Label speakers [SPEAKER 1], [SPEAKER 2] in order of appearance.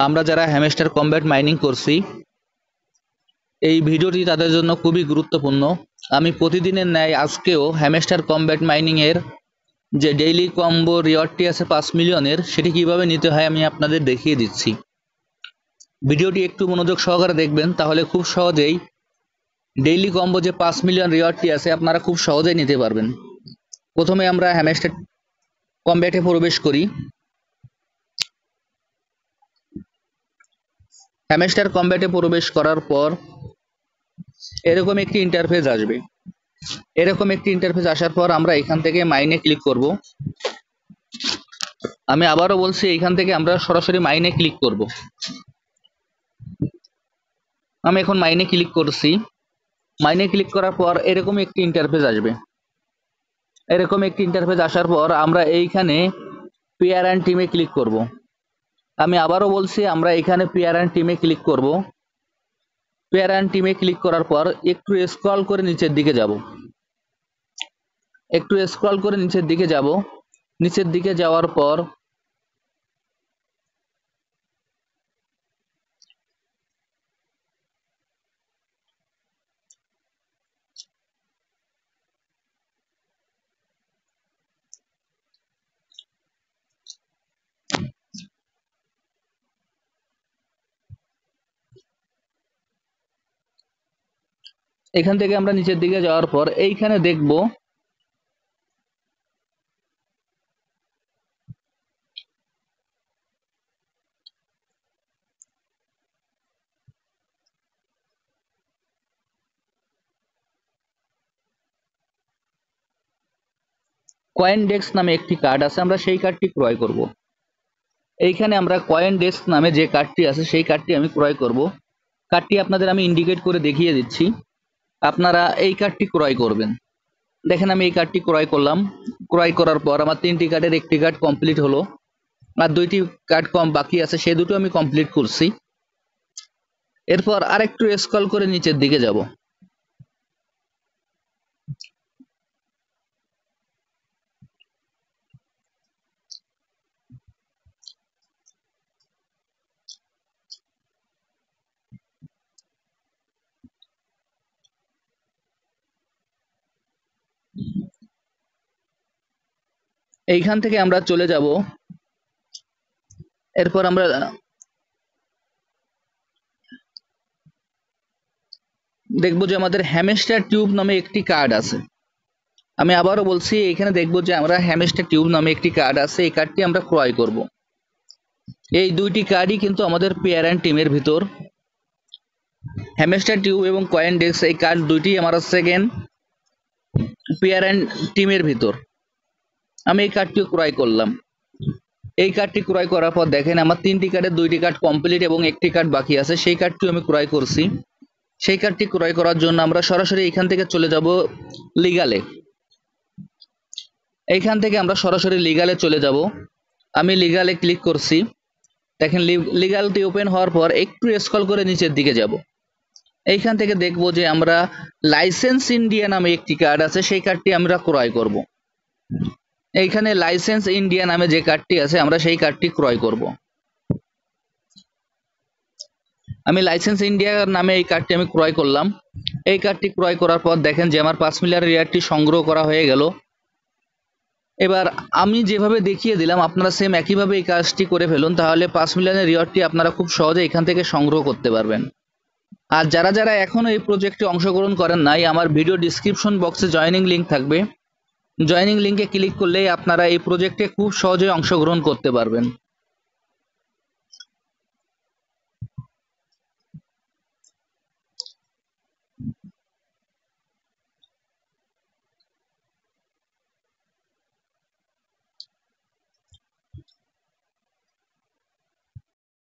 [SPEAKER 1] আমরা যারা hamster combat mining করছি, এই ভিডিওটি তাদের জন্য খুবই গুরুত্বপূর্ণ। আমি প্রতিদিনের ন্যায় আজকেও হ্যামস্টার কমব্যাট মাইনিং এর যে ডেইলি কম্বো রিওয়ার্ডটি আছে 5 মিলিয়নের, সেটি কিভাবে নিতে হয় আমি আপনাদের দেখিয়ে দিচ্ছি। ভিডিওটি একটু মনোযোগ সহকারে দেখবেন, তাহলে খুব সহজেই ডেইলি কম্বো যে 5 মিলিয়ন রিওয়ার্ডটি আছে আপনারা খুব সহজেই নিতে পারবেন। প্রথমে আমরা হ্যামস্টার কমব্যাটে প্রবেশ করি। হ্যামস্টার কমব্যাটে প্রবেশ করার পর এরকম একটি ইন্টারফেস আসবে। এরকম একটি ইন্টারফেস আসার পর আমরা এখান থেকে মাইনে ক্লিক করব। আমি আবারও বলছি, এখান থেকে আমরা সরাসরি মাইনে ক্লিক করব। আমি এখন মাইনে ক্লিক করছি। মাইনে ক্লিক করার পর এরকম একটি ইন্টারফেস আসবে। এরকম একটি ইন্টারফেস আসার পর আমরা এইখানে পেয়ার অ্যান্ড টিমে ক্লিক করব। আমি আবারও বলছি, আমরা এখানে পেয়ার অ্যান্ড টিমে ক্লিক করব। পেয়ার অ্যান্ড টিমে ক্লিক করার পর একটু স্ক্রল করে নিচের দিকে যাব। একটু স্ক্রল করে নিচের দিকে যাব। নিচের দিকে যাওয়ার পর এখান থেকে আমরা নিচের দিকে যাওয়ার পর এইখানে দেখব কয়েন ডেস্ক নামে একটি কার্ড আছে, আমরা সেই কার্ডটি ক্রয় করব। এইখানে আমরা কয়েন ডেস্ক নামে যে কার্ডটি আছে সেই কার্ডটি আমি ক্রয় করব। কার্ডটি আপনাদের আমি ইন্ডিকেট করে দেখিয়ে দিচ্ছি, আপনারা এই কার্ডটি ক্রয় করবেন। দেখেন আমি এই কার্ডটি ক্রয় করলাম। ক্রয় করার পর আমার 3টি কার্ডের একটি কার্ড কমপ্লিট হলো, আর 2টি কার্ড কম বাকি আছে, সেই দুটো আমি কমপ্লিট করছি। এরপর আরেকটু স্ক্রল করে নিচের দিকে যাব। এইখান থেকে আমরা চলে যাব। এরপর আমরা দেখব যে আমাদের হ্যামস্টার টিউব নামে একটি কার্ড আছে। আমি আবারও বলছি, এখানে দেখব যে আমরা হ্যামস্টার টিউব নামে একটি কার্ড আছে, এই কার্ডটি আমরা ক্রয় করব। এই 2টি কার্ডই কিন্তু আমাদের পেয়ার অ্যান্ড টিমের ভিতর। হ্যামস্টার টিউব এবং কয়েন ডেস্ক এই কার্ড 2টি আমার সেকেন্ড পেয়ার অ্যান্ড টিমের ভিতর। আমি এই কার্ডটি ক্রয় করলাম। এই কার্ডটি ক্রয় করার পর দেখেন আমার 3টি কার্ডের 2টি কার্ড কমপ্লিট এবং একটি কার্ড বাকি আছে, সেই কার্ডটি আমি ক্রয় করছি। সেই কার্ডটি ক্রয় করার জন্য আমরা সরাসরি এখান থেকে চলে যাব লিগালে। এইখান থেকে আমরা সরাসরি লিগালে চলে যাব। আমি লিগালে ক্লিক করছি। দেখেন লিগালটি ওপেন হওয়ার পর একটু স্ক্রল করে নিচের দিকে যাব। এইখান থেকে দেখব যে আমরা লাইসেন্স ইন্ডিয়া নামে একটি কার্ড আছে, সেই কার্ডটি আমরা ক্রয় করব। এইখানে লাইসেন্স ইন্ডিয়া নামে যে কার্ডটি আছে আমরা সেই কার্ডটি ক্রয় করব। আমি লাইসেন্স ইন্ডিয়া নামে এই কার্ডটি আমি ক্রয় করলাম। এই কার্ডটি ক্রয় করার পর দেখেন যে আমার 5 মিলিয়ন রিওয়ার্ডটি সংগ্রহ করা হয়ে গেল। এবার আমি যেভাবে দেখিয়ে দিলাম আপনারা সেম একইভাবে এই কাজটি করে ফেলুন, তাহলে 5 মিলিয়নের রিওয়ার্ডটি আপনারা খুব সহজে এখান থেকে সংগ্রহ করতে পারবেন। আর যারা যারা এখনো এই প্রজেক্টে অংশগ্রহণ করেন নাই, আমার ভিডিও ডিসক্রিপশন বক্সে জয়েনিং লিঙ্ক থাকবে। জয়েনিং লিঙ্কে ক্লিক করলেই আপনারা এই প্রজেক্টে খুব সহজে অংশগ্রহণ করতে পারবেন।